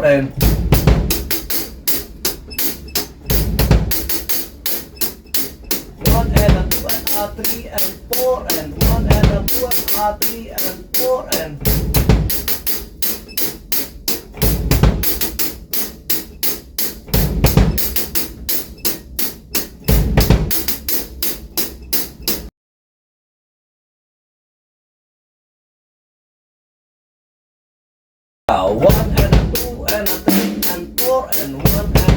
and one and a two and a three and four and one and a two and a three and four and one and a two and a three and four and one and a two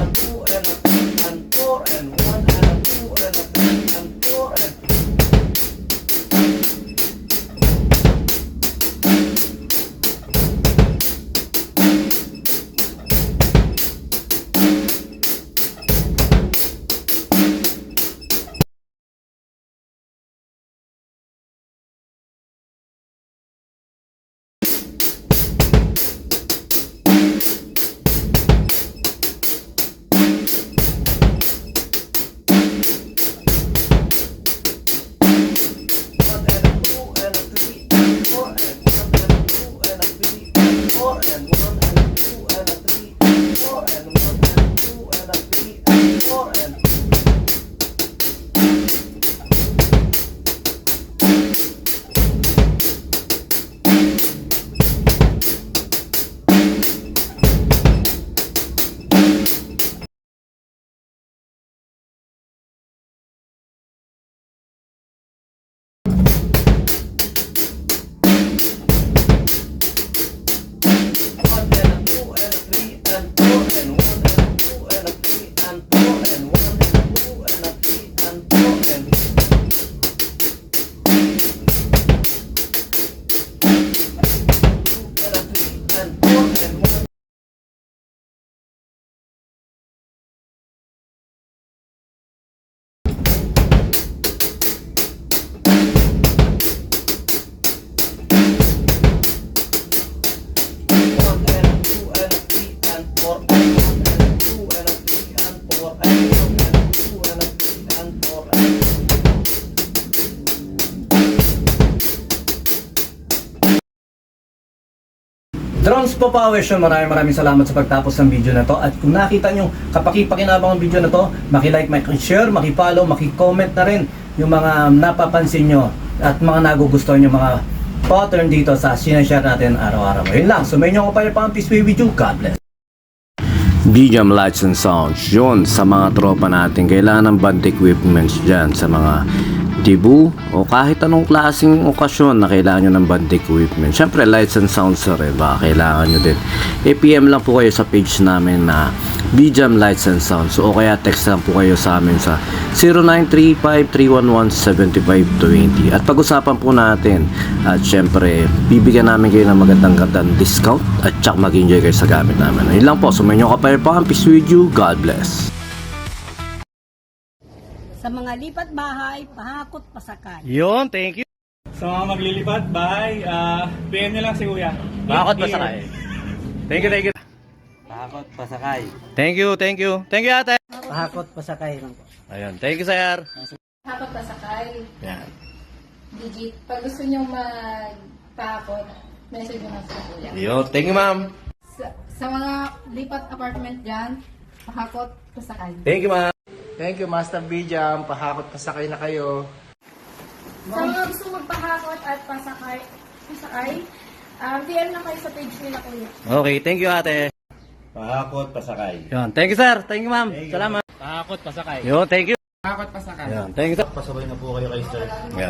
and a three and four and one and a two and a three and four and Drones po Powers, maraming salamat sa pagtapos ng video na to. At kung nakita nyo kapakipakinabang ang video na to, maki-like, maki-share, maki-follow, maki-comment na rin yung mga napapansin nyo at mga nagugustuhan nyo mga pattern dito sa sinashare natin araw-araw. Yun lang, sumayin nyo ako pa yung peace be with you. God bless. BGM Lights and Sounds, yun sa mga tropa natin kailangan ng band equipments dyan sa mga debut o kahit anong klaseng okasyon na kailangan nyo ng band equipment. Syempre lights and sounds rin baka kailangan nyo din. PM lang po kayo sa page namin na BGM Lights and Sounds o kaya text lang po kayo sa amin sa 0935-311-7520 at pag-usapan po natin at syempre bibigyan namin kayo ng magandang discount at tsak mag-enjoy kayo sa gamit namin. Yun lang po, sumayin nyo kapayar pa, peace with you, God bless. Sa mga lipat bahay, pahakot pasakay. Yun, thank you. Sa mga maglilipat, bye. PM nyo lang si Kuya. Pakakot pasakay. Thank you. Pakakot pasakay. Thank you ate. Pakakot pasakay lang po. Ayun, thank you sir. Hakot pasakay. Yan. Digit. Pag gusto nyo magpahakot, message nyo lang sa kuya. Yun, thank you ma'am. Sa mga lipat apartment dyan, pahakot pasakay. Thank you ma'am. Thank you, Master B-Jam. Pahakot pasakay na kayo. Sa mga gusto magpahakot at pasakay, PM lang kayo sa page nila kuya. Okay, thank you ate. Pahakot, pasakay. Yun, thank you sir. Thank you ma'am. Salamat. Pahakot, pasakay. Yun, thank you. Pahakot pasakay. Yun, thank you sir. Pasabay na po kayo kay Sir. Yan.